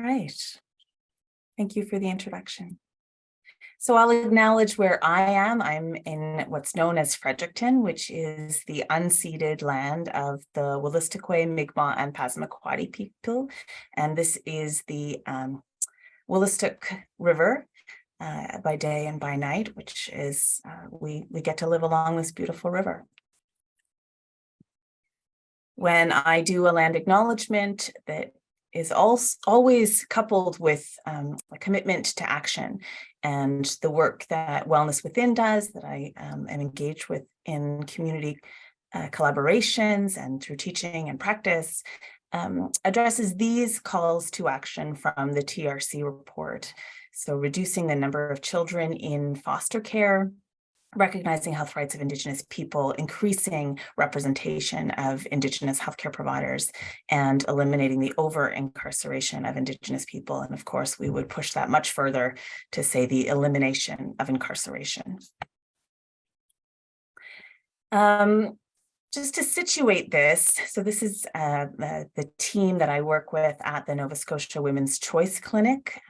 right. Thank you for the introduction. So I'll acknowledge where I am. I'm in what's known as Fredericton, which is the unceded land of the Wolastoqey, Mi'kmaq, and Passamaquoddy people. And this is the Wolastoq River by day and by night, which is, we get to live along this beautiful river. When I do a land acknowledgement, that is always coupled with a commitment to action, and the work that Wellness Within does, that I am engaged with in community collaborations and through teaching and practice, addresses these calls to action from the TRC report. So reducing the number of children in foster care, recognizing health rights of Indigenous people, increasing representation of Indigenous healthcare providers, and eliminating the over-incarceration of Indigenous people. And of course, we would push that much further to say the elimination of incarceration. Just to situate this, so this is the team that I work with at the Nova Scotia Women's Choice Clinic.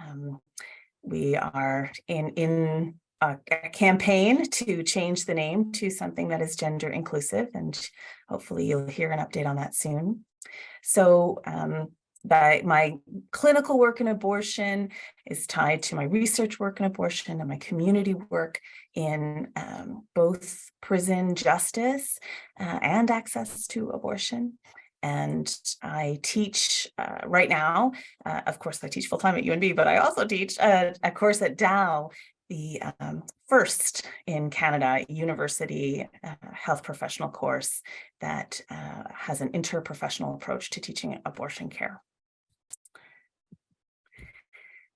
We are in a campaign to change the name to something that is gender inclusive, and hopefully you'll hear an update on that soon. So my clinical work in abortion is tied to my research work in abortion and my community work in both prison justice and access to abortion. And I teach right now, of course, I teach full-time at UNB, but I also teach a course at DAO, the first in Canada university health professional course that has an interprofessional approach to teaching abortion care.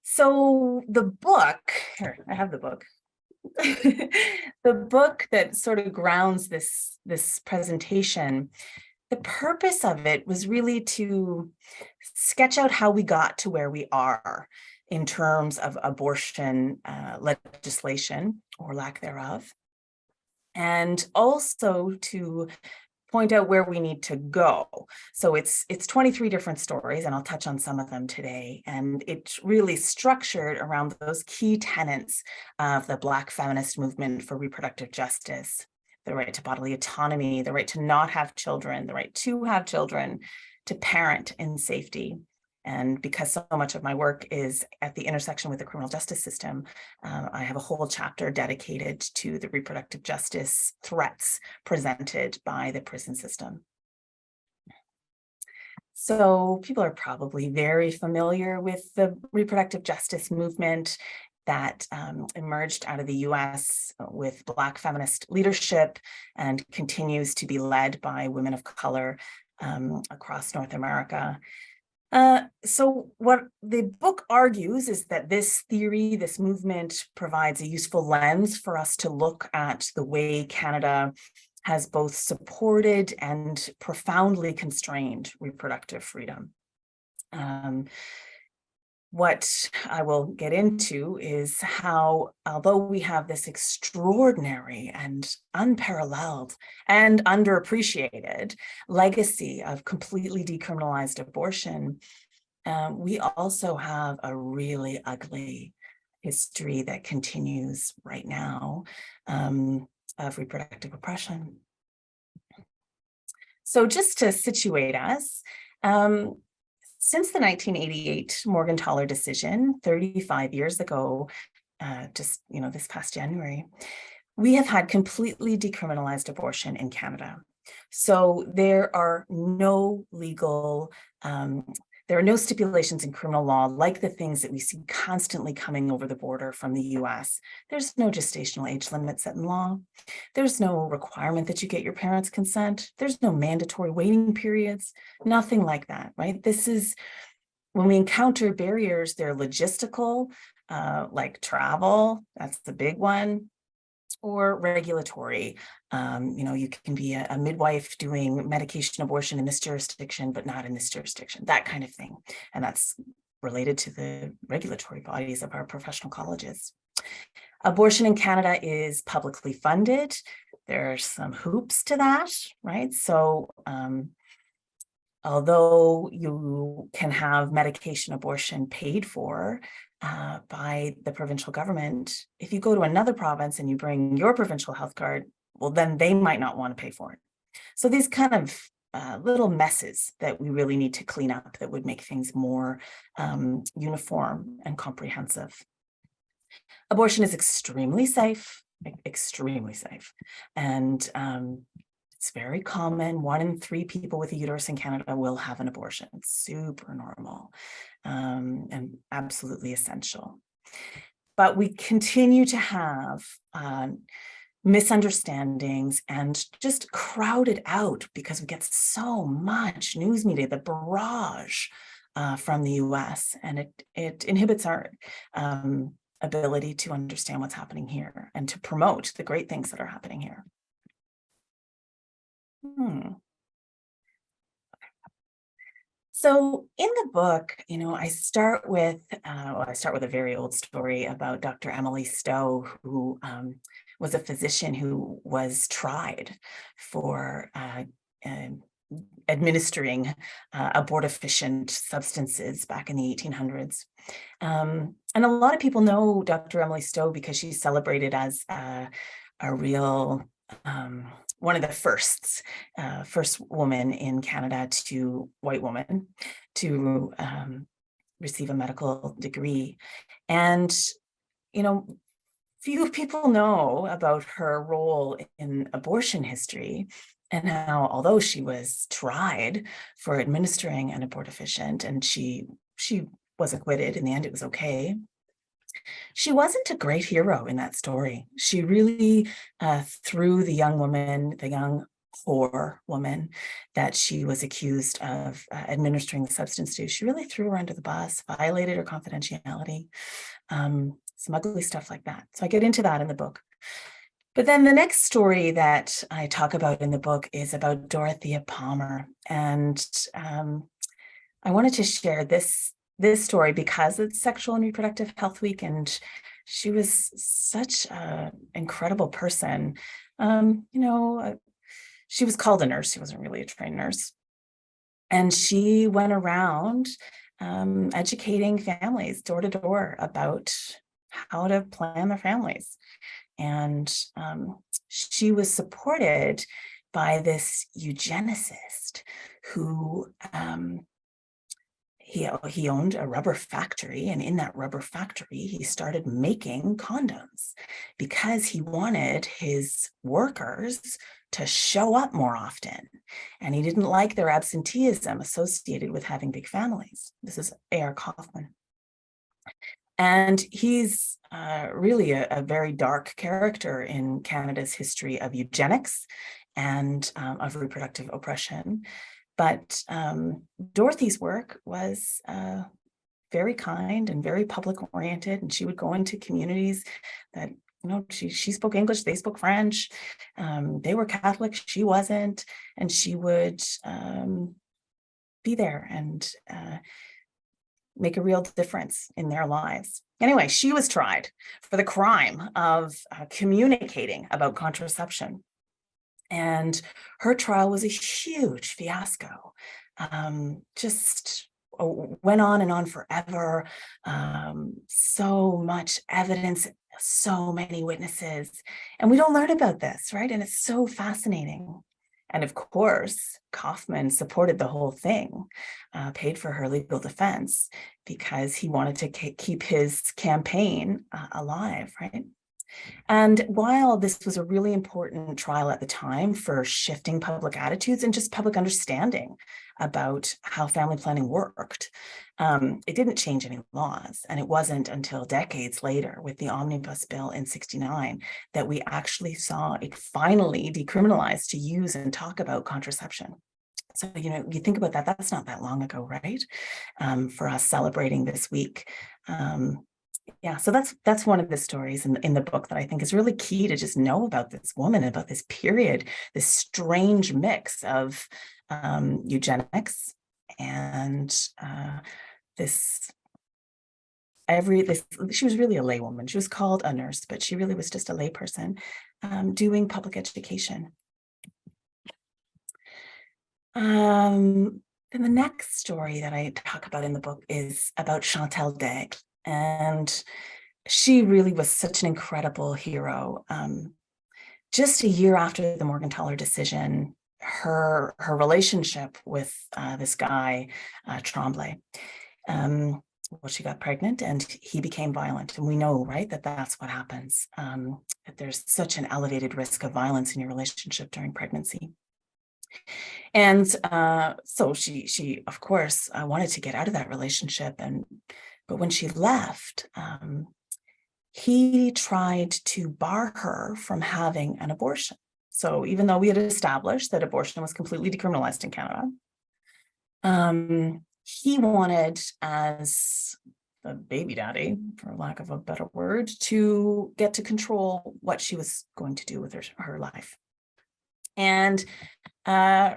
So the book, here, I have the book. The book that sort of grounds this presentation, the purpose of it was really to sketch out how we got to where we are in terms of abortion legislation or lack thereof, and also to point out where we need to go. So it's 23 different stories, and I'll touch on some of them today. And it's really structured around those key tenets of the Black feminist movement for reproductive justice: the right to bodily autonomy, the right to not have children, the right to have children, to parent in safety. And because so much of my work is at the intersection with the criminal justice system, I have a whole chapter dedicated to the reproductive justice threats presented by the prison system. So people are probably very familiar with the reproductive justice movement that emerged out of the US with Black feminist leadership and continues to be led by women of color across North America. So what the book argues is that this theory, this movement, provides a useful lens for us to look at the way Canada has both supported and profoundly constrained reproductive freedom. What I will get into is how, although we have this extraordinary and unparalleled and underappreciated legacy of completely decriminalized abortion, we also have a really ugly history that continues right now of reproductive oppression. So just to situate us, since the 1988 Morgentaler decision, 35 years ago, just this past January, we have had completely decriminalized abortion in Canada. So there are no legal, there are no stipulations in criminal law like the things that we see constantly coming over the border from the US. There's no gestational age limit set in law. There's no requirement that you get your parents' consent. There's no mandatory waiting periods, nothing like that, right? This is, when we encounter barriers, they're logistical, like travel, that's the big one, or regulatory. You can be a midwife doing medication abortion in this jurisdiction, but not in this jurisdiction, that kind of thing. And that's related to the regulatory bodies of our professional colleges. Abortion in Canada is publicly funded. There's some hoops to that, right? So although you can have medication abortion paid for by the provincial government, if you go to another province and you bring your provincial health card, well, then they might not want to pay for it. So these kind of little messes that we really need to clean up that would make things more uniform and comprehensive. Abortion is extremely safe, and it's very common. 1 in 3 people with a uterus in Canada will have an abortion. It's super normal and absolutely essential. But we continue to have misunderstandings and just crowded out because we get so much news media, the barrage from the US, and it inhibits our ability to understand what's happening here and to promote the great things that are happening here. So in the book, I start with a very old story about Dr. Emily Stowe, who was a physician who was tried for administering abortifacient substances back in the 1800s. And a lot of people know Dr. Emily Stowe because she's celebrated as a real one of the first woman in Canada, white woman, to receive a medical degree. And, few people know about her role in abortion history and how, although she was tried for administering an abortifacient and she was acquitted, in the end it was okay, she wasn't a great hero in that story. She really threw the young poor woman that she was accused of administering the substance to, she really threw her under the bus, violated her confidentiality, some ugly stuff like that. So I get into that in the book. But then the next story that I talk about in the book is about Dorothea Palmer. And I wanted to share this story because it's Sexual and Reproductive Health Week, and she was such an incredible person. She was called a nurse. She wasn't really a trained nurse. And she went around educating families door to door about how to plan their families. And she was supported by this eugenicist who he owned a rubber factory, and in that rubber factory, he started making condoms because he wanted his workers to show up more often. And he didn't like their absenteeism associated with having big families. This is A.R. Kaufman. And he's really a very dark character in Canada's history of eugenics and of reproductive oppression. But Dorothy's work was very kind and very public-oriented, and she would go into communities that, she spoke English, they spoke French, they were Catholic, she wasn't, and she would be there and make a real difference in their lives. Anyway, she was tried for the crime of communicating about contraception. And her trial was a huge fiasco. Just went on and on forever. So much evidence, so many witnesses. And we don't learn about this, right? And it's so fascinating. And of course, Kaufman supported the whole thing, paid for her legal defense because he wanted to keep his campaign alive, right? And while this was a really important trial at the time for shifting public attitudes and just public understanding about how family planning worked, it didn't change any laws. And it wasn't until decades later with the Omnibus Bill in '69 that we actually saw it finally decriminalized to use and talk about contraception. So, you think about that, that's not that long ago, right? For us celebrating this week. Yeah, so that's one of the stories in the book that I think is really key to just know about this woman, about this period, this strange mix of eugenics and she was really a laywoman. She was called a nurse, but she really was just a layperson doing public education. Then the next story that I talk about in the book is about CHANTAL DAIGLE. And she really was such an incredible hero. Just a year after the Morgentaler decision, her relationship with this guy, Tremblay, well, she got pregnant and he became violent. And we know, right, that that's what happens, that there's such an elevated risk of violence in your relationship during pregnancy. And so she of course, wanted to get out of that relationship. But when she left, he tried to bar her from having an abortion. So even though we had established that abortion was completely decriminalized in Canada, he wanted, as the baby daddy, for lack of a better word, to get to control what she was going to do with her life. And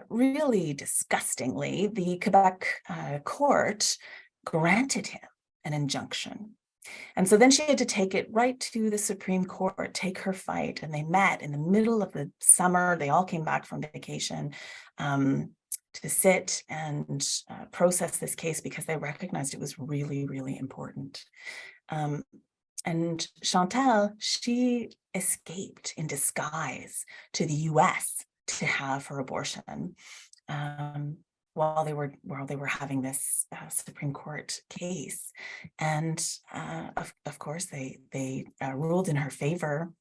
really disgustingly, the Quebec court granted him an injunction. And so then she had to take it right to the Supreme Court, take her fight. And they met in the middle of the summer. They all came back from vacation to sit and process this case because they recognized it was really, really important. And CHANTAL, she escaped in disguise to the US to have her abortion while they were having this Supreme Court case. And of course, they ruled in her favor.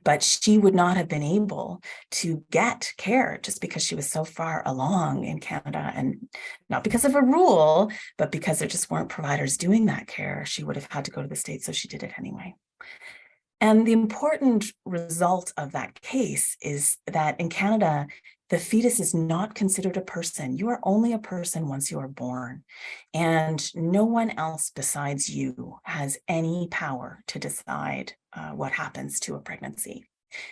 But she would not have been able to get care just because she was so far along in Canada, and not because of a rule, but because there just weren't providers doing that care. She would have had to go to the States, so she did it anyway. And the important result of that case is that in Canada, the fetus is not considered a person. You are only a person once you are born, and no one else besides you has any power to decide what happens to a pregnancy.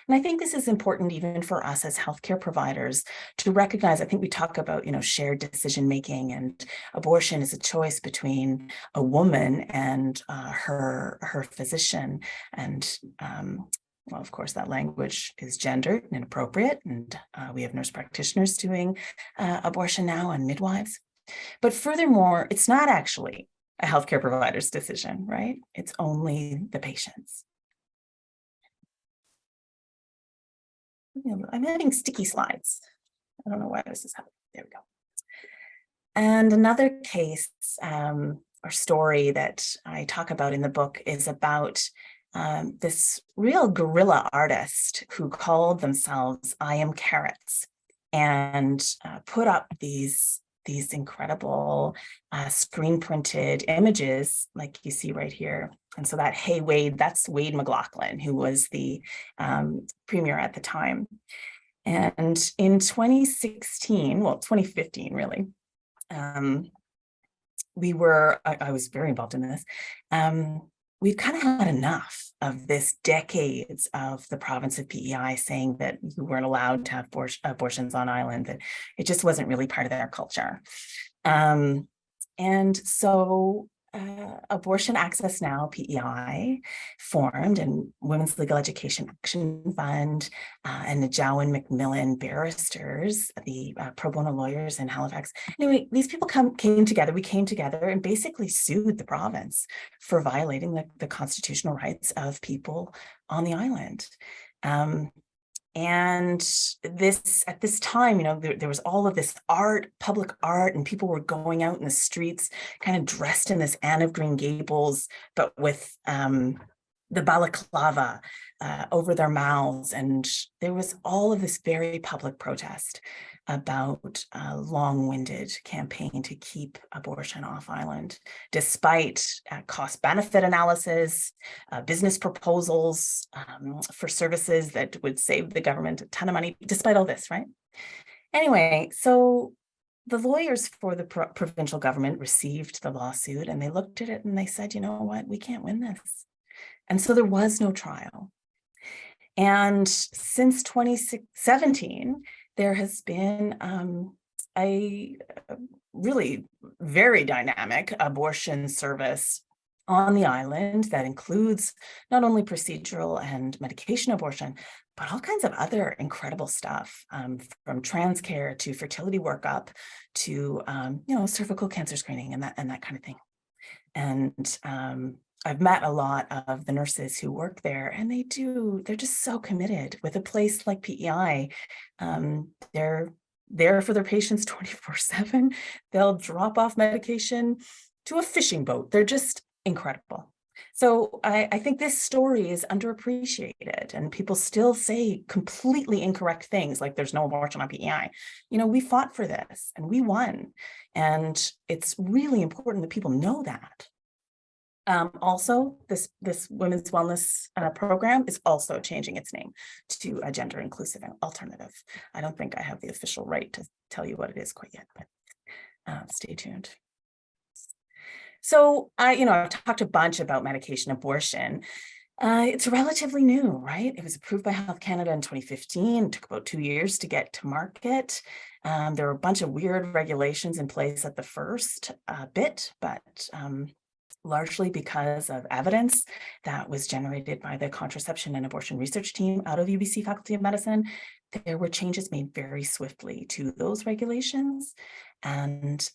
And I think this is important even for us as healthcare providers to recognize. I think we talk about, shared decision making, and abortion is a choice between a woman and her physician. And well, of course, that language is gendered and inappropriate, and we have nurse practitioners doing abortion now and midwives. But furthermore, it's not actually a healthcare provider's decision, right? It's only the patient's. I'm having sticky slides. I don't know why this is happening. There we go. And another case or story that I talk about in the book is about this real guerrilla artist who called themselves I Am Carrots, and put up these incredible screen printed images like you see right here. And so that Hey Wade, that's Wade McLaughlin, who was the premier at the time. And in 2016, well, 2015 really, I was very involved in this. We've kind of had enough of this decades of the province of PEI saying that you weren't allowed to have abortions on island, that it just wasn't really part of their culture. And so Abortion Access Now, PEI, formed, and Women's Legal Education Action Fund, and the Jowan Macmillan barristers, the pro bono lawyers in Halifax. Anyway, these people came together. We came together and basically sued the province for violating the constitutional rights of people on the island. And at this time, there was all of this art, public art, and people were going out in the streets kind of dressed in this Anne of Green Gables, but with the balaclava over their mouths. And there was all of this very public protest about a long-winded campaign to keep abortion off island, despite cost-benefit analysis, business proposals for services that would save the government a ton of money, despite all this, right? Anyway, so the lawyers for the provincial government received the lawsuit, and they looked at it and they said, you know what, we can't win this. And so there was no trial. And since 2017, there has been a really very dynamic abortion service on the island that includes not only procedural and medication abortion, but all kinds of other incredible stuff, from trans care to fertility workup to, cervical cancer screening and that kind of thing. And I've met a lot of the nurses who work there, and they're just so committed with a place like PEI. They're there for their patients 24/7. They'll drop off medication to a fishing boat. They're just incredible. So I think this story is underappreciated, and people still say completely incorrect things like there's no abortion on PEI. We fought for this and we won. And it's really important that people know that. Also, this women's wellness program is also changing its name to a gender inclusive and alternative. I don't think I have the official right to tell you what it is quite yet, but stay tuned. So I've talked a bunch about medication abortion. It's relatively new, right? It was approved by Health Canada in 2015. It took about 2 years to get to market. There were a bunch of weird regulations in place at the first bit, but largely because of evidence that was generated by the contraception and abortion research team out of UBC Faculty of Medicine, there were changes made very swiftly to those regulations. And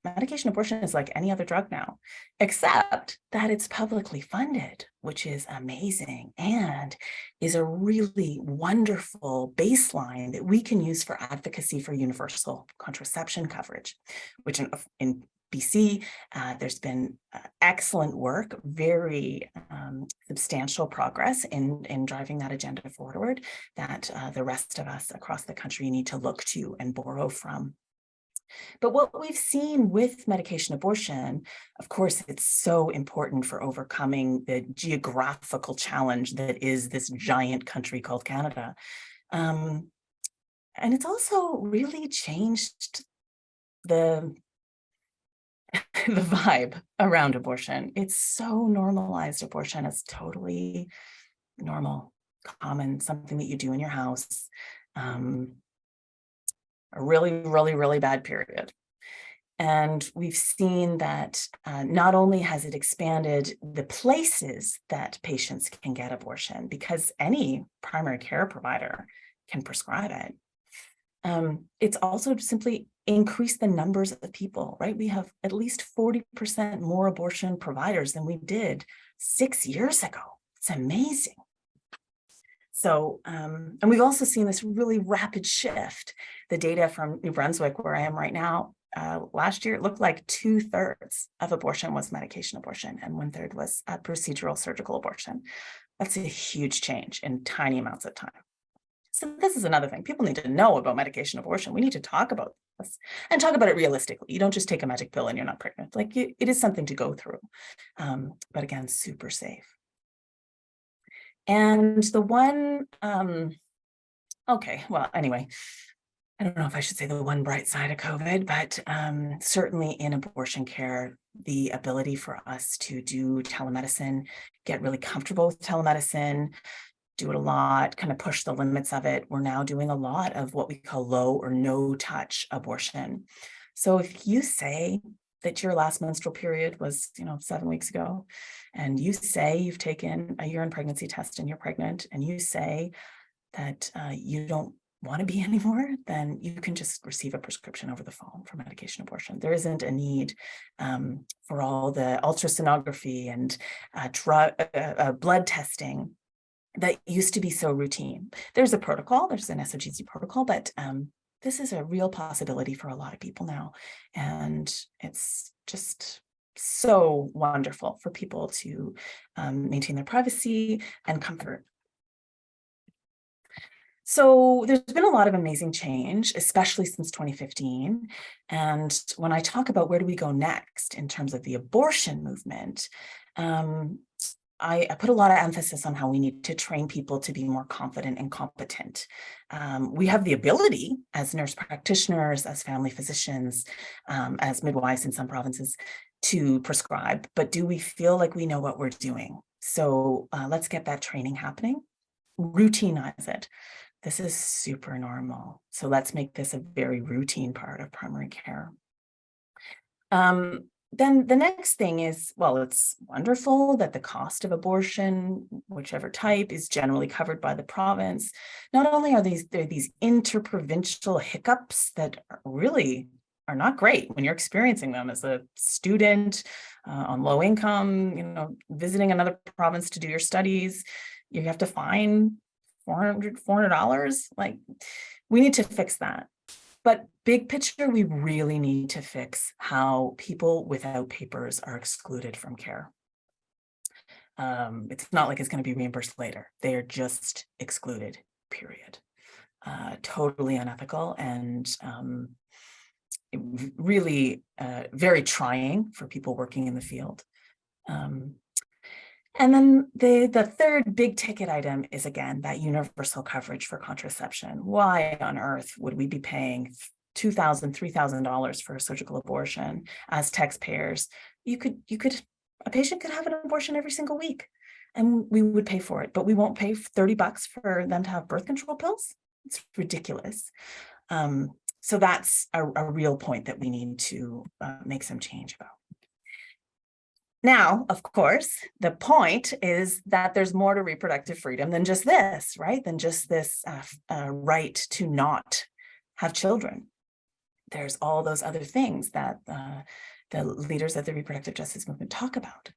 medication abortion is like any other drug now, except that it's publicly funded, which is amazing and is a really wonderful baseline that we can use for advocacy for universal contraception coverage, which in BC, there's been excellent work, very substantial progress in driving that agenda forward that the rest of us across the country need to look to and borrow from. But what we've seen with medication abortion, of course, it's so important for overcoming the geographical challenge that is this giant country called Canada. And it's also really changed the vibe around abortion. It's so normalized. Abortion is totally normal, common, something that you do in your house. A really, really, really bad period. And we've seen that not only has it expanded the places that patients can get abortion, because any primary care provider can prescribe it, it's also simply increased the numbers of people, right? We have at least 40% more abortion providers than we did 6 years ago. It's amazing. So, and we've also seen this really rapid shift. The data from New Brunswick, where I am right now, last year, it looked like 2/3 of abortion was medication abortion and 1/3 was procedural surgical abortion. That's a huge change in tiny amounts of time. So this is another thing. People need to know about medication abortion. We need to talk about this and talk about it realistically. You don't just take a magic pill and you're not pregnant. Like it is something to go through, but again, super safe. And the one, okay, well, anyway, I don't know if I should say the one bright side of COVID, but certainly in abortion care, the ability for us to do telemedicine, get really comfortable with telemedicine, do it a lot, kind of push the limits of it. We're now doing a lot of what we call low or no touch abortion. So if you say that your last menstrual period was, 7 weeks ago, and you say you've taken a urine pregnancy test and you're pregnant, and you say that you don't want to be anymore, then you can just receive a prescription over the phone for medication abortion. There isn't a need for all the ultrasonography and blood testing that used to be so routine. There's a protocol, there's an SOGC protocol, but this is a real possibility for a lot of people now. And it's just so wonderful for people to maintain their privacy and comfort. So there's been a lot of amazing change, especially since 2015. And when I talk about where do we go next in terms of the abortion movement, I put a lot of emphasis on how we need to train people to be more confident and competent. We have the ability as nurse practitioners, as family physicians, as midwives in some provinces to prescribe, but do we feel like we know what we're doing? So let's get that training happening, routinize it. This is super normal. So let's make this a very routine part of primary care. then the next thing is, well, it's wonderful that the cost of abortion, whichever type, is generally covered by the province. Not only are there these interprovincial hiccups that really are not great when you're experiencing them as a student on low income, visiting another province to do your studies, you have to find $400. Like, we need to fix that. But big picture, we really need to fix how people without papers are excluded from care. It's not like it's going to be reimbursed later. They are just excluded, period. Totally unethical and really very trying for people working in the field. And then the third big ticket item is, again, that universal coverage for contraception. Why on earth would we be paying $2,000, $3,000 for a surgical abortion as taxpayers? A patient could have an abortion every single week and we would pay for it, but we won't pay $30 for them to have birth control pills. It's ridiculous. So that's a real point that we need to make some change about. Now, of course, the point is that there's more to reproductive freedom than just this, right? Than just this right to not have children. There's all those other things that the leaders of the reproductive justice movement talk about.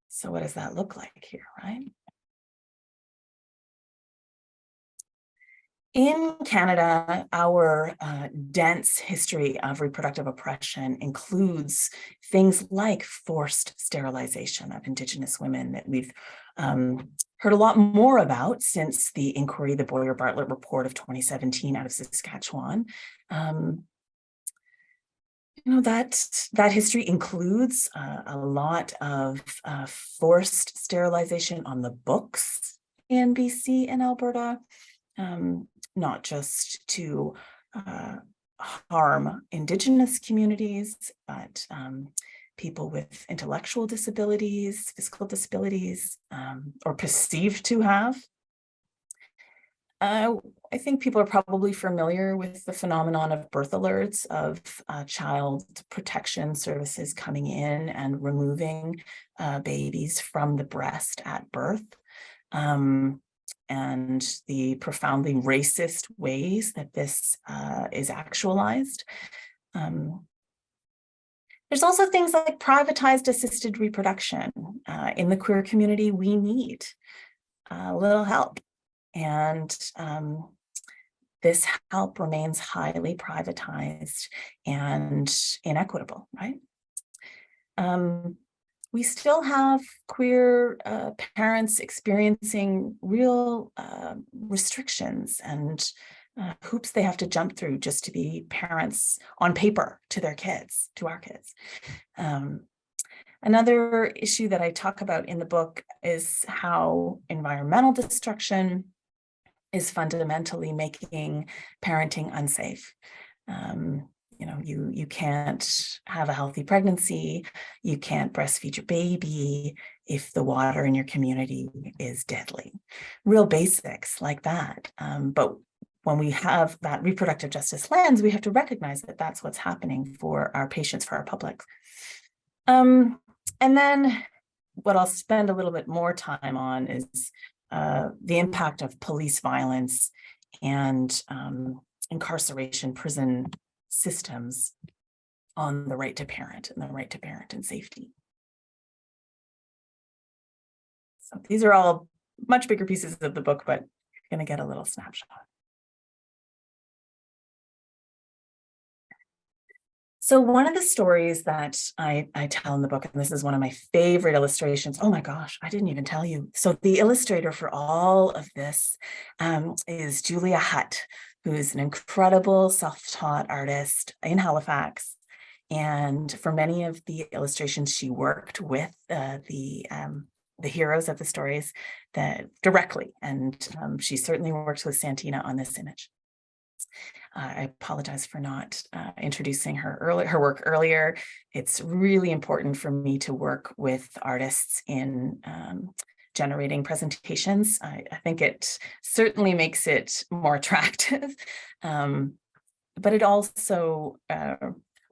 So what does that look like here, right? In Canada, our dense history of reproductive oppression includes things like forced sterilization of Indigenous women that we've heard a lot more about since the inquiry, the Boyer-Bartlett report of 2017 out of Saskatchewan. That history includes a lot of forced sterilization on the books in BC and Alberta. Not just to harm Indigenous communities, but people with intellectual disabilities, physical disabilities, or perceived to have. I think people are probably familiar with the phenomenon of birth alerts, of child protection services coming in and removing babies from the breast at birth. And the profoundly racist ways that this is actualized. There's also things like privatized assisted reproduction. In the queer community, we need a little help. And this help remains highly privatized and inequitable, right? We still have queer parents experiencing real restrictions and hoops they have to jump through just to be parents on paper to their kids, to our kids. Another issue that I talk about in the book is how environmental destruction is fundamentally making parenting unsafe. You can't have a healthy pregnancy, you can't breastfeed your baby if the water in your community is deadly. Real basics like that. But when we have that reproductive justice lens, we have to recognize that that's what's happening for our patients, for our public. And then what I'll spend a little bit more time on is the impact of police violence and incarceration, prison systems on the right to parent and the right to parent in safety. So these are all much bigger pieces of the book, but you're going to get a little snapshot. So one of the stories that I tell in the book, and this is one of my favorite illustrations. Oh my gosh, I didn't even tell you. So the illustrator for all of this is Julia Hutt, who is an incredible self-taught artist in Halifax. And for many of the illustrations, she worked with the heroes of the stories directly. And she certainly works with SANTINA on this image. I apologize for not introducing her work earlier. It's really important for me to work with artists in generating presentations. I think it certainly makes it more attractive, but it also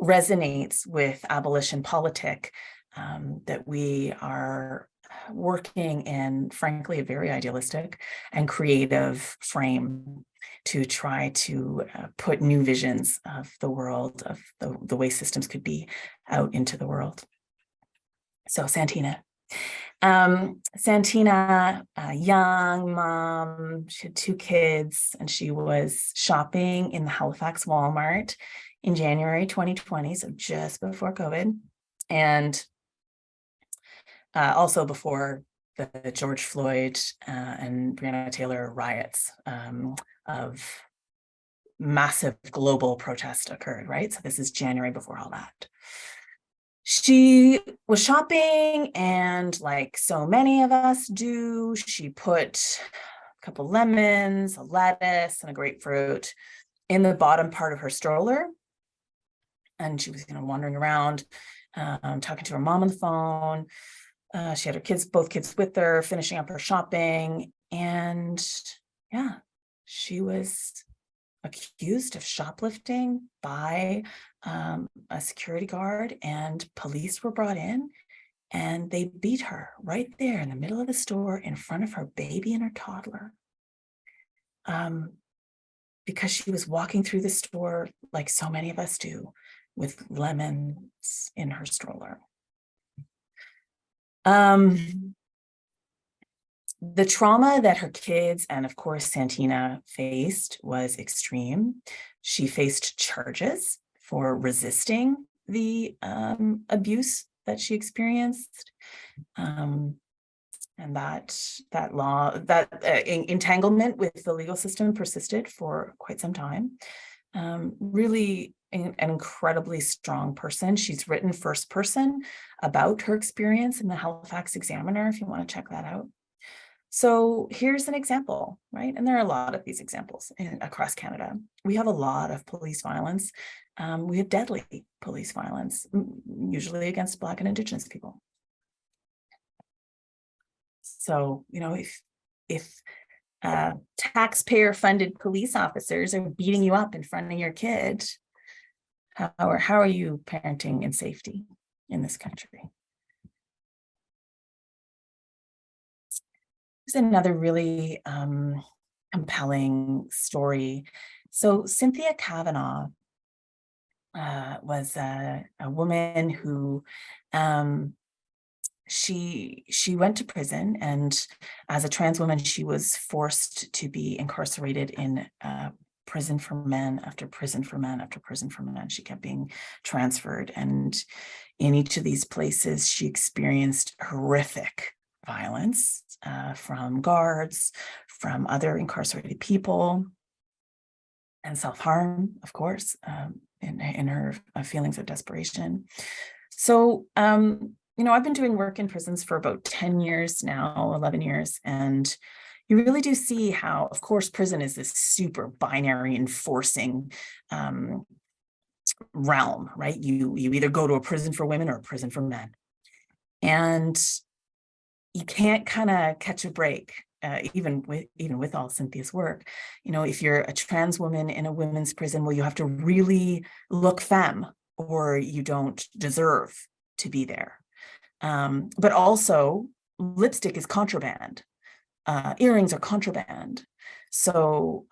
resonates with abolition politic, that we are working in, frankly, a very idealistic and creative frame to try to put new visions of the world, of the way systems could be, out into the world. So SANTINA. SANTINA, a young mom, she had 2 kids, and she was shopping in the Halifax Walmart in January 2020, so just before COVID, and also before the George Floyd and Breonna Taylor riots of massive global protest occurred, right? So this is January before all that. She was shopping, and like so many of us do, she put a couple lemons, a lettuce, and a grapefruit in the bottom part of her stroller. And she was, wandering around, talking to her mom on the phone. She had her both kids with her, finishing up her shopping. And yeah, she was accused of shoplifting by a security guard, and police were brought in, and they beat her right there in the middle of the store in front of her baby and her toddler, because she was walking through the store like so many of us do, with lemons in her stroller. The trauma that her kids and, of course, SANTINA faced was extreme. She faced charges for resisting the abuse that she experienced. And that entanglement with the legal system persisted for quite some time. Really an incredibly strong person. She's written first person about her experience in the Halifax Examiner, if you want to check that out. So here's an example, right? And there are a lot of these examples across Canada. We have a lot of police violence. We have deadly police violence, usually against Black and Indigenous people. So, if taxpayer-funded police officers are beating you up in front of your kid, how are you parenting in safety in this country? There's another really compelling story. So SYNTHIA KAVANAGH was a woman who she went to prison, and as a trans woman, she was forced to be incarcerated in prison for men after prison for men after prison for men. She kept being transferred, and in each of these places, she experienced horrific violence from guards, from other incarcerated people, and self-harm, of course, in her feelings of desperation. So, I've been doing work in prisons for about 10 years now, 11 years, and you really do see how, of course, prison is this super binary enforcing realm, right? You either go to a prison for women or a prison for men. And you can't kind of catch a break, even with all Cynthia's work. If you're a trans woman in a women's prison, well, you have to really look femme, or you don't deserve to be there. But also, lipstick is contraband. Earrings are contraband. So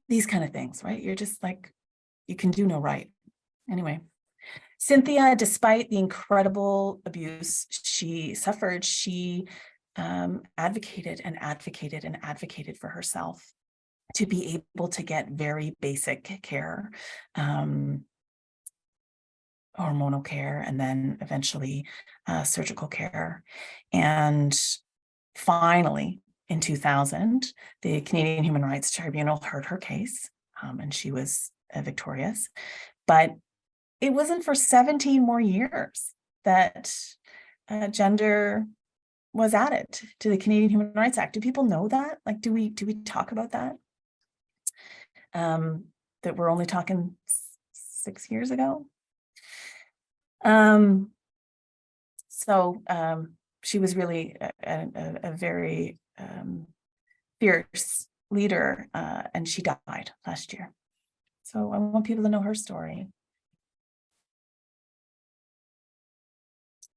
these kind of things, right? You're just like, you can do no right. Anyway, SYNTHIA, despite the incredible abuse she suffered, she advocated and advocated and advocated for herself to be able to get very basic care, hormonal care, and then eventually surgical care. And finally, in 2000, the Canadian Human Rights Tribunal heard her case, and she was victorious. But it wasn't for 17 more years that gender was added to the Canadian Human Rights Act. Do people know that? Like, do we talk about that? That we're only talking 6 years ago? So she was really a very fierce leader, and she died last year. So I want people to know her story.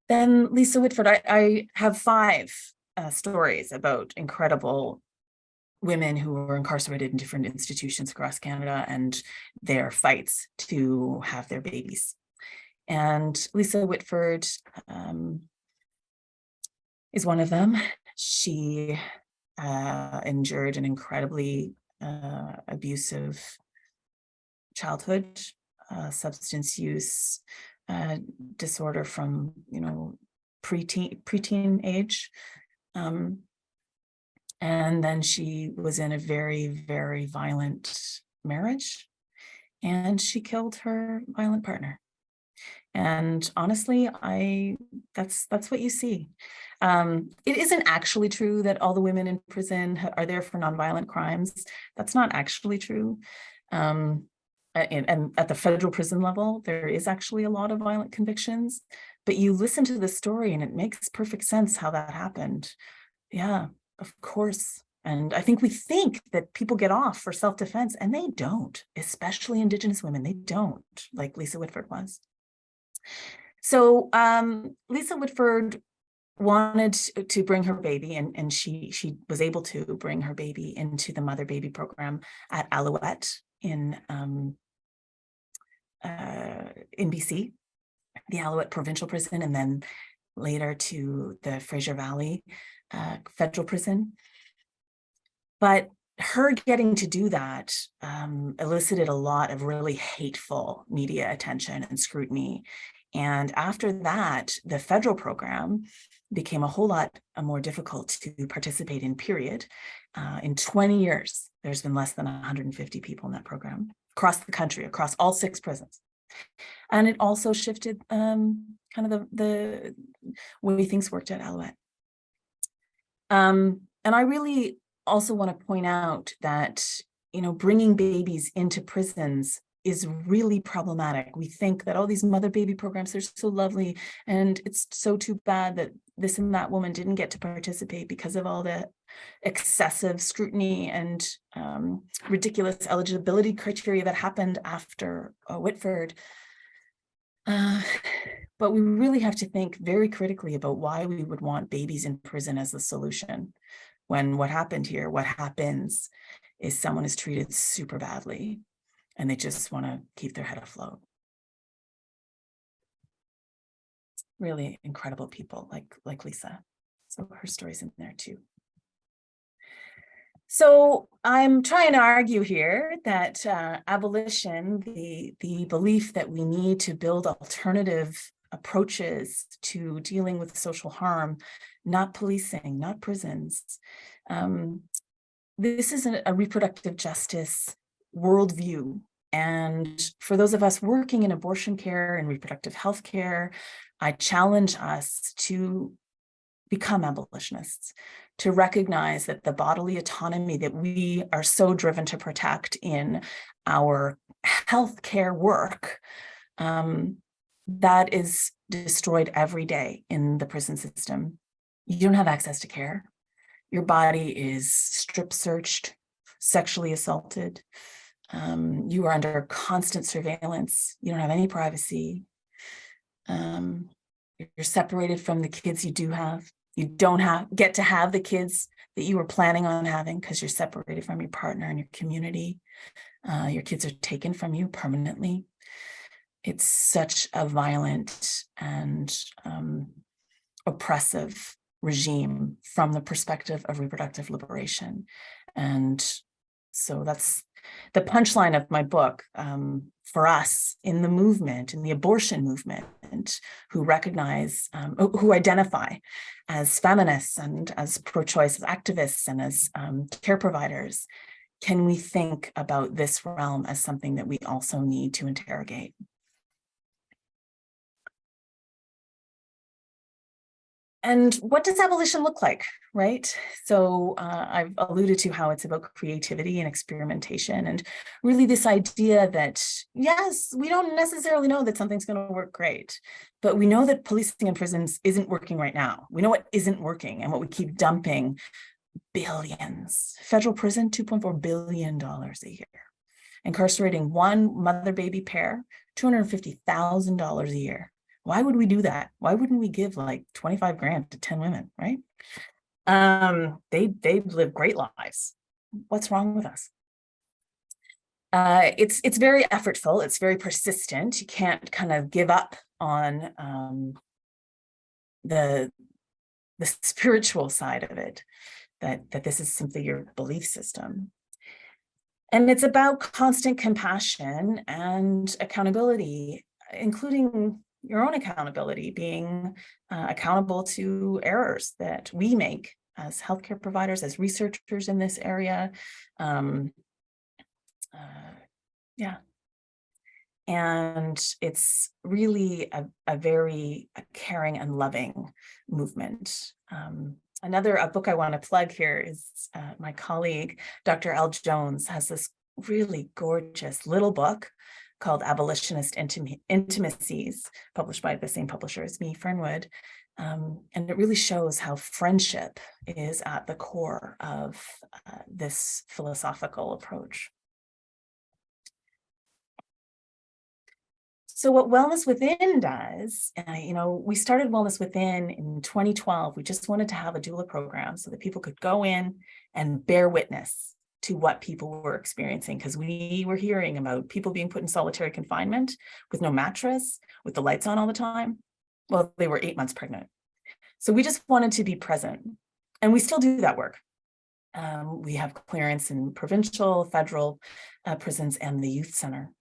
Then Lisa Whitford, I have 5 stories about incredible women who were incarcerated in different institutions across Canada and their fights to have their babies. And Lisa Whitford is one of them. She endured an incredibly abusive childhood, substance use disorder from, preteen age. And then she was in a very, very violent marriage, and she killed her violent partner. And honestly, that's what you see. It isn't actually true that all the women in prison are there for nonviolent crimes. That's not actually true. And at the federal prison level, there is actually a lot of violent convictions, but you listen to the story and it makes perfect sense how that happened. Yeah, of course. And I think we think that people get off for self-defense, and they don't, especially Indigenous women. They don't, like Lisa Whitford was. So Lisa Whitford wanted to bring her baby, and she was able to bring her baby into the mother-baby program at Alouette in BC, the Alouette Provincial Prison, and then later to the Fraser Valley Federal Prison. But her getting to do that elicited a lot of really hateful media attention and scrutiny. And after that, the federal program became a whole lot more difficult to participate in, period. In 20 years, there's been less than 150 people in that program across the country, across all 6 prisons. And it also shifted kind of the way things worked at Alouette. And I really also want to point out that, bringing babies into prisons is really problematic. We think that all these mother-baby programs are so lovely, and it's so too bad that this and that woman didn't get to participate because of all the excessive scrutiny and ridiculous eligibility criteria that happened after Whitford. But we really have to think very critically about why we would want babies in prison as the solution, when what happens is someone is treated super badly and they just want to keep their head afloat. Really incredible people like Lisa. So her story's in there too. So I'm trying to argue here that abolition, the belief that we need to build alternative approaches to dealing with social harm, not policing, not prisons. This is a reproductive justice worldview. And for those of us working in abortion care and reproductive health care, I challenge us to become abolitionists, to recognize that the bodily autonomy that we are so driven to protect in our healthcare work, that is destroyed every day in the prison system. You don't have access to care. Your body is strip searched, sexually assaulted. You are under constant surveillance. You don't have any privacy. You're separated from the kids you do have. You don't get to have the kids that you were planning on having because you're separated from your partner and your community. Your kids are taken from you permanently. It's such a violent and oppressive regime from the perspective of reproductive liberation. And so that's the punchline of my book. For us in the movement, in the abortion movement, who recognize, who identify as feminists and as pro-choice activists and as care providers, can we think about this realm as something that we also need to interrogate? And what does abolition look like, right? So I've alluded to how it's about creativity and experimentation, and really this idea that, yes, we don't necessarily know that something's going to work great, but we know that policing in prisons isn't working right now. We know what isn't working and what we keep dumping billions. Federal prison, $2.4 billion a year. Incarcerating one mother-baby pair, $250,000 a year. Why would we do that? Why wouldn't we give like 25 grand to 10 women, right? They live great lives. What's wrong with us? It's very effortful. It's very persistent. You can't kind of give up on the spiritual side of it, that this is simply your belief system. And it's about constant compassion and accountability, including your own accountability, being accountable to errors that we make as healthcare providers, as researchers in this area. Yeah. And it's really a very caring and loving movement. A book I want to plug here is my colleague, Dr. L. Jones, has this really gorgeous little book called Abolitionist Intimacies, published by the same publisher as me, Fernwood. And it really shows how friendship is at the core of this philosophical approach. So what Wellness Within does, we started Wellness Within in 2012. We just wanted to have a doula program so that people could go in and bear witness to what people were experiencing, because we were hearing about people being put in solitary confinement with no mattress, with the lights on all the time. Well, they were 8 months pregnant. So we just wanted to be present, and we still do that work. We have clearance in provincial, federal prisons and the youth center.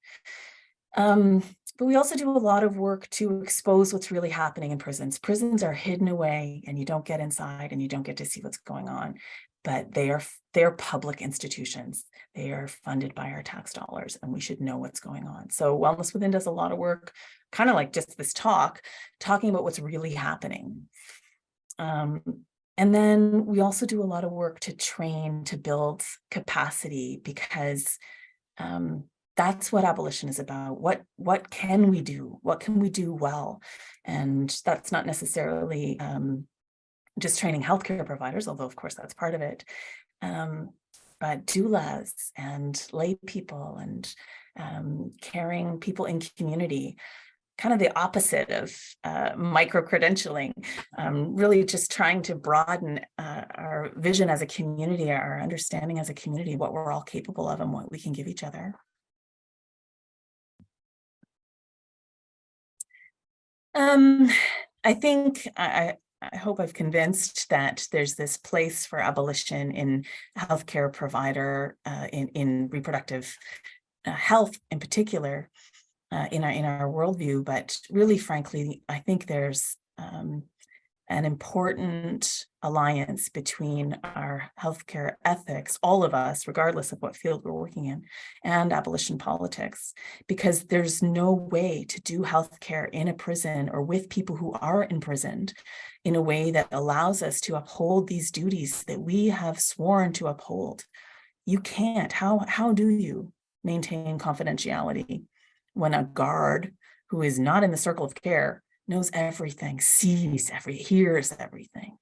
But we also do a lot of work to expose what's really happening in prisons. Prisons are hidden away and you don't get inside and you don't get to see what's going on, but they're public institutions. They are funded by our tax dollars and we should know what's going on. So Wellness Within does a lot of work, kind of like just this talking about what's really happening. And then we also do a lot of work to train, to build capacity, because that's what abolition is about. What can we do? What can we do well? And that's not necessarily just training healthcare providers, although of course that's part of it, but doulas and lay people and caring people in community, kind of the opposite of micro-credentialing, really just trying to broaden our vision as a community, our understanding as a community, what we're all capable of and what we can give each other. I think I hope I've convinced that there's this place for abolition in healthcare provider, in reproductive health in particular, in our worldview. But really, frankly, I think there's an important alliance between our healthcare ethics, all of us, regardless of what field we're working in, and abolition politics, because there's no way to do healthcare in a prison or with people who are imprisoned in a way that allows us to uphold these duties that we have sworn to uphold. You can't. How do you maintain confidentiality when a guard who is not in the circle of care knows everything, sees everything, hears everything?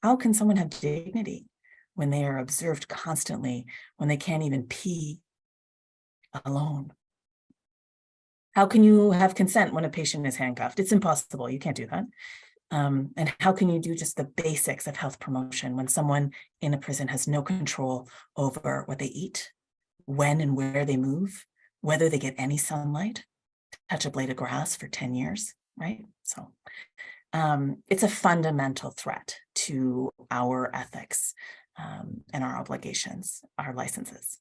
How can someone have dignity when they are observed constantly, when they can't even pee alone? How can you have consent when a patient is handcuffed? It's impossible. You can't do that. And how can you do just the basics of health promotion when someone in a prison has no control over what they eat, when and where they move, whether they get any sunlight, touch a blade of grass for 10 years? Right? So it's a fundamental threat to our ethics and our obligations, our licenses.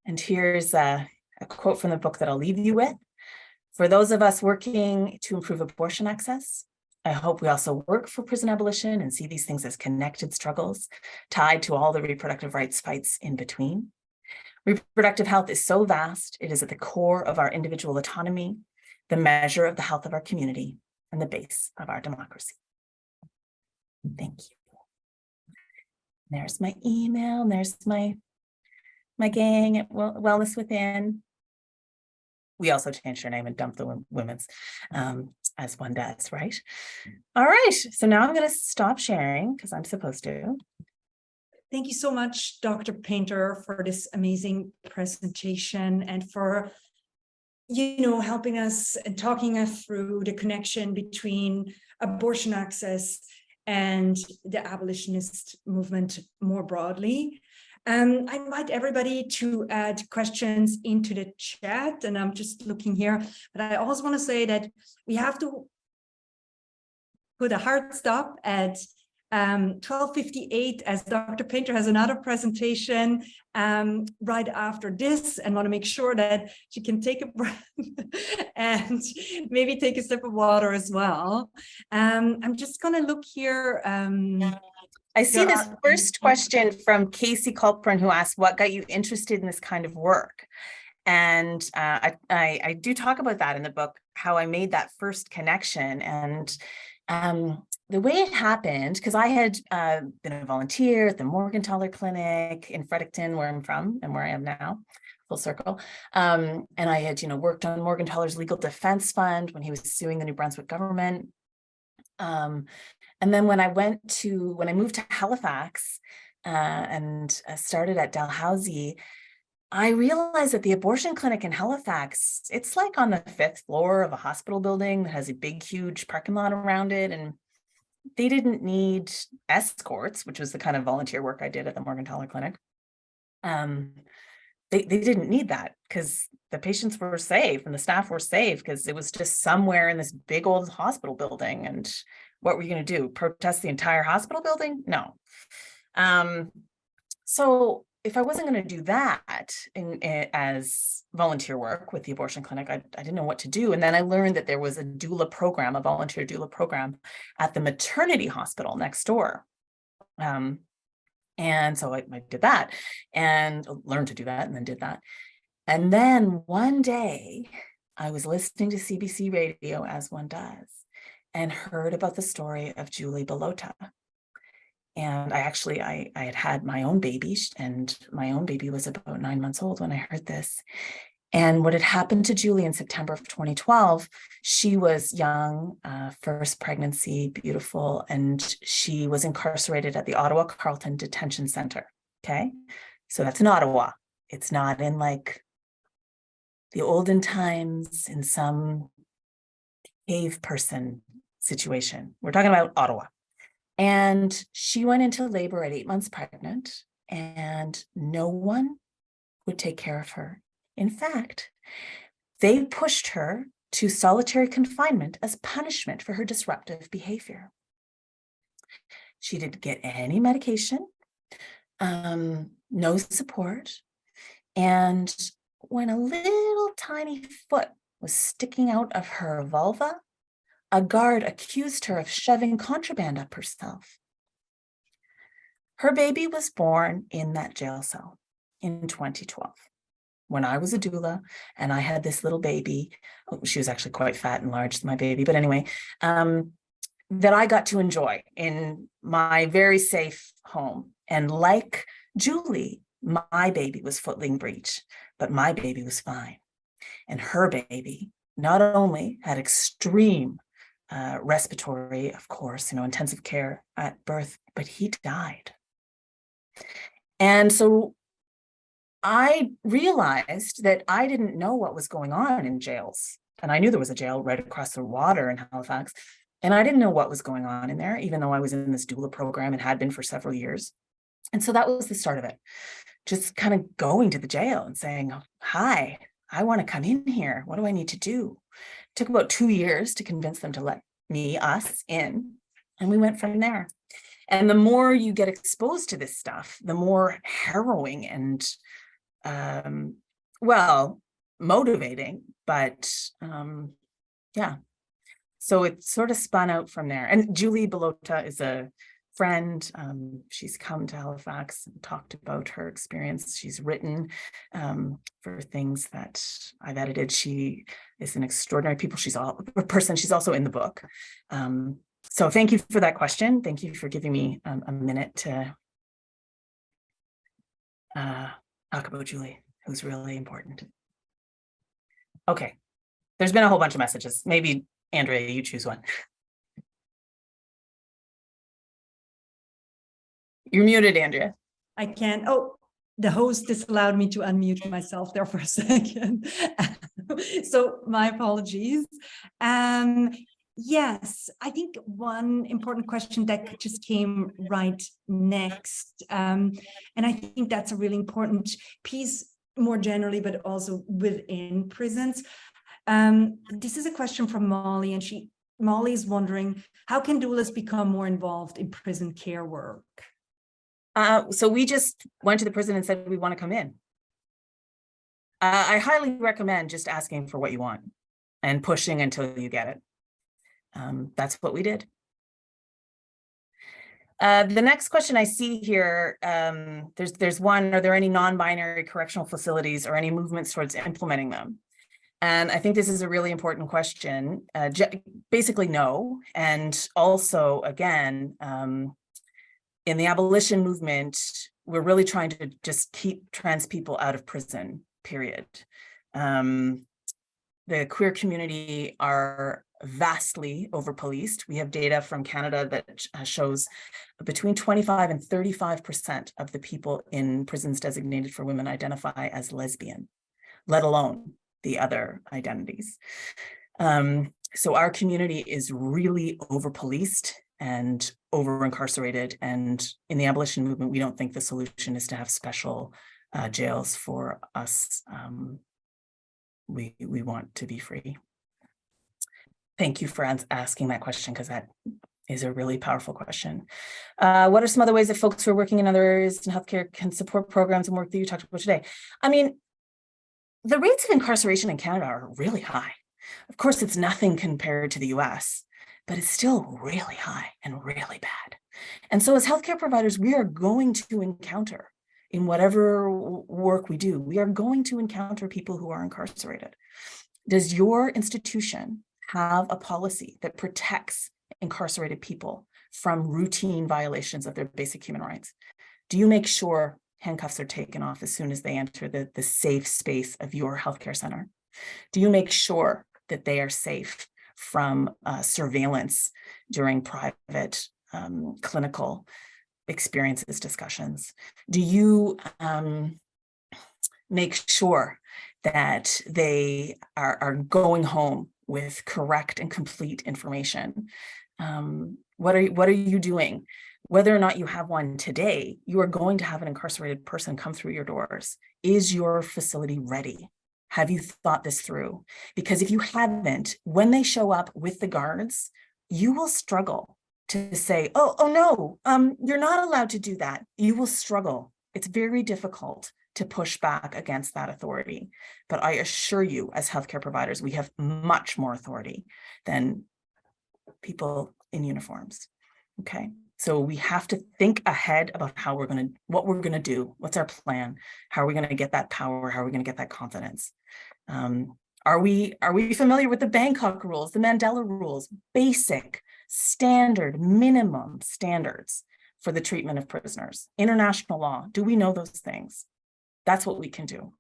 And here's a quote from the book that I'll leave you with. For those of us working to improve abortion access, I hope we also work for prison abolition and see these things as connected struggles tied to all the reproductive rights fights in between. Reproductive health is so vast, it is at the core of our individual autonomy, the measure of the health of our community, and the base of our democracy. Thank you. There's my email, and there's my gang at Wellness Within. We also changed our name and dumped the women's, as one does, right? All right, so now I'm going to stop sharing because I'm supposed to. Thank you so much, Dr. Paynter, for this amazing presentation and for helping us and talking us through the connection between abortion access and the abolitionist movement more broadly. I invite everybody to add questions into the chat, and I'm just looking here, but I also want to say that we have to put a hard stop at 12:58, as Dr. Paynter has another presentation right after this, and want to make sure that she can take a breath and maybe take a sip of water as well. I'm just going to look here. I see this first question from Casey Culprin, who asked, what got you interested in this kind of work? And I do talk about that in the book, how I made that first connection. And the way it happened, because I had been a volunteer at the Morgentaler Clinic in Fredericton, where I'm from and where I am now, full circle. And I had, worked on Morgentaler's legal defense fund when he was suing the New Brunswick government. And then when I moved to Halifax and started at Dalhousie, I realized that the abortion clinic in Halifax, it's like on the 5th floor of a hospital building that has a big, huge parking lot around it. And they didn't need escorts, which was the kind of volunteer work I did at the Morgentaler Clinic. They didn't need that because the patients were safe and the staff were safe because it was just somewhere in this big old hospital building. And what were you going to do? Protest the entire hospital building? No. So if I wasn't going to do that as volunteer work with the abortion clinic, I didn't know what to do. And then I learned that there was a doula program, a volunteer doula program at the maternity hospital next door. And so I did that and learned to do that and then did that. And then one day I was listening to CBC radio, as one does, and heard about the story of Julie Belota. And I had my own baby, and my own baby was about 9 months old when I heard this. And what had happened to Julie in September of 2012, she was young, first pregnancy, beautiful, and she was incarcerated at the Ottawa Carleton Detention Center. Okay, so that's in Ottawa. It's not in like the olden times in some cave person situation. We're talking about Ottawa. And she went into labor at 8 months pregnant, and no one would take care of her. In fact, they pushed her to solitary confinement as punishment for her disruptive behavior. She didn't get any medication, no support. And when a little tiny foot was sticking out of her vulva, a guard accused her of shoving contraband up herself. Her baby was born in that jail cell in 2012. When I was a doula and I had this little baby, she was actually quite fat and large, my baby, but anyway, that I got to enjoy in my very safe home. And like Julie, my baby was footling breech, but my baby was fine. And her baby not only had extreme respiratory, of course, intensive care at birth, but he died. And so I realized that I didn't know what was going on in jails. And I knew there was a jail right across the water in Halifax. And I didn't know what was going on in there, even though I was in this doula program and had been for several years. And so that was the start of it. Just kind of going to the jail and saying, hi, I want to come in here. What do I need to do? It took about 2 years to convince them to let us in. And we went from there. And the more you get exposed to this stuff, the more harrowing and motivating, but yeah. So it sort of spun out from there. And Julie Belota is a friend. She's come to Halifax and talked about her experience. She's written for things that I've edited. She is an extraordinary person. She's also in the book. So thank you for that question. Thank you for giving me a minute to talk about Julie, who's really important. Okay, there's been a whole bunch of messages. Maybe, Andrea, you choose one. You're muted, Andrea. I can't. Oh, the host disallowed me to unmute myself there for a second. So my apologies. Yes, I think one important question that just came right next, and I think that's a really important piece more generally, but also within prisons. This is a question from Molly, and Molly is wondering, how can doulas become more involved in prison care work? So we just went to the prison and said, we want to come in. I highly recommend just asking for what you want and pushing until you get it. That's what we did. The next question I see here, there's one, are there any non-binary correctional facilities or any movements towards implementing them? And I think this is a really important question. Basically, no. And also, again, in the abolition movement, we're really trying to just keep trans people out of prison, period. The queer community are vastly over-policed. We have data from Canada that shows between 25 and 35% of the people in prisons designated for women identify as lesbian, let alone the other identities. So our community is really over-policed and over-incarcerated. And in the abolition movement, we don't think the solution is to have special jails for us. We want to be free. Thank you for asking that question, because that is a really powerful question. What are some other ways that folks who are working in other areas in healthcare can support programs and work that you talked about today? I mean, the rates of incarceration in Canada are really high. Of course, it's nothing compared to the US, but it's still really high and really bad. And so as healthcare providers, we are going to encounter, in whatever work we do, we are going to encounter people who are incarcerated. Does your institution have a policy that protects incarcerated people from routine violations of their basic human rights? Do you make sure handcuffs are taken off as soon as they enter the safe space of your healthcare center? Do you make sure that they are safe from surveillance during private clinical experiences, discussions? Do you make sure that they are going home with correct and complete information? What are you doing? Whether or not you have one today, you are going to have an incarcerated person come through your doors. Is your facility ready? Have you thought this through? Because if you haven't, when they show up with the guards, you will struggle to say, oh no, you're not allowed to do that. You will struggle. It's very difficult to push back against that authority. But I assure you, as healthcare providers, we have much more authority than people in uniforms, okay? So we have to think ahead about what we're gonna do, what's our plan, how are we gonna get that power, how are we gonna get that confidence? Are we familiar with the Bangkok rules, the Mandela rules, basic, standard, minimum standards for the treatment of prisoners? International law, do we know those things? That's what we can do.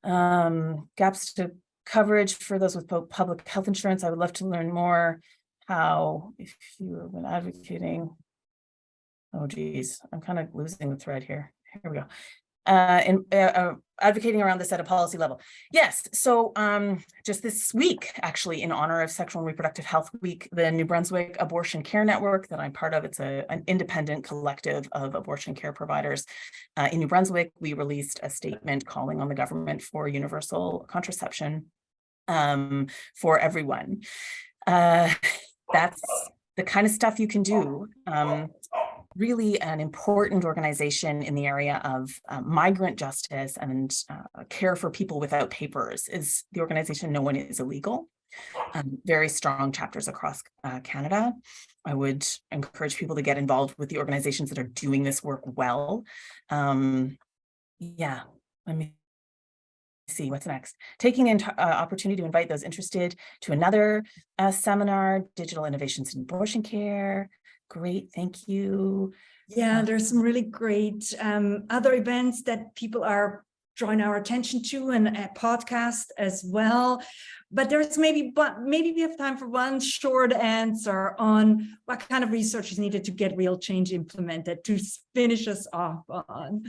Gaps to coverage for those with public health insurance. I would love to learn more how, if you have been advocating, oh geez, I'm kind of losing the thread here. Here we go. Advocating around this at a policy level. Yes, so just this week, actually, in honor of Sexual and Reproductive Health Week, the New Brunswick Abortion Care Network that I'm part of, it's an independent collective of abortion care providers. In New Brunswick, we released a statement calling on the government for universal contraception for everyone. That's the kind of stuff you can do. Really an important organization in the area of migrant justice and care for people without papers is the organization No One Is Illegal. Very strong chapters across Canada. I would encourage people to get involved with the organizations that are doing this work well. Yeah, let me see what's next. Taking an opportunity to invite those interested to another seminar, Digital Innovations in Abortion Care. Great, thank you. Yeah, there's some really great other events that people are drawing our attention to, and a podcast as well. But there's maybe we have time for one short answer on what kind of research is needed to get real change implemented, to finish us off on.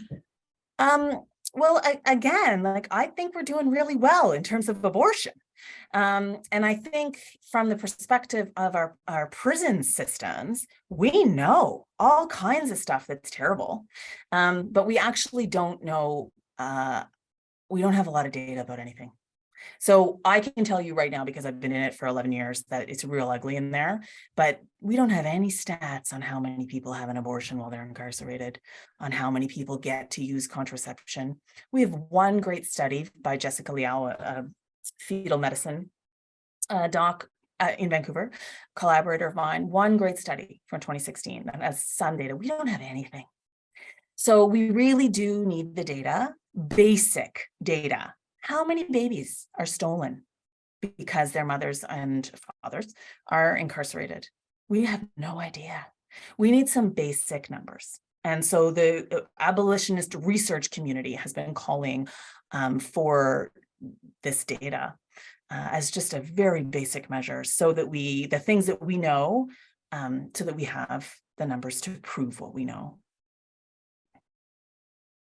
Well, again, like I think we're doing really well in terms of abortion. And I think from the perspective of our prison systems, we know all kinds of stuff that's terrible, but we actually don't know, we don't have a lot of data about anything. So I can tell you right now, because I've been in it for 11 years, that it's real ugly in there, but we don't have any stats on how many people have an abortion while they're incarcerated, on how many people get to use contraception. We have one great study by Jessica Liao, a fetal medicine doc in Vancouver, collaborator of mine, one great study from 2016 that has some data. We don't have anything. So we really do need the data, basic data. How many babies are stolen because their mothers and fathers are incarcerated? We have no idea. We need some basic numbers. And so the abolitionist research community has been calling for this data as just a very basic measure, so that the things that we know, so that we have the numbers to prove what we know.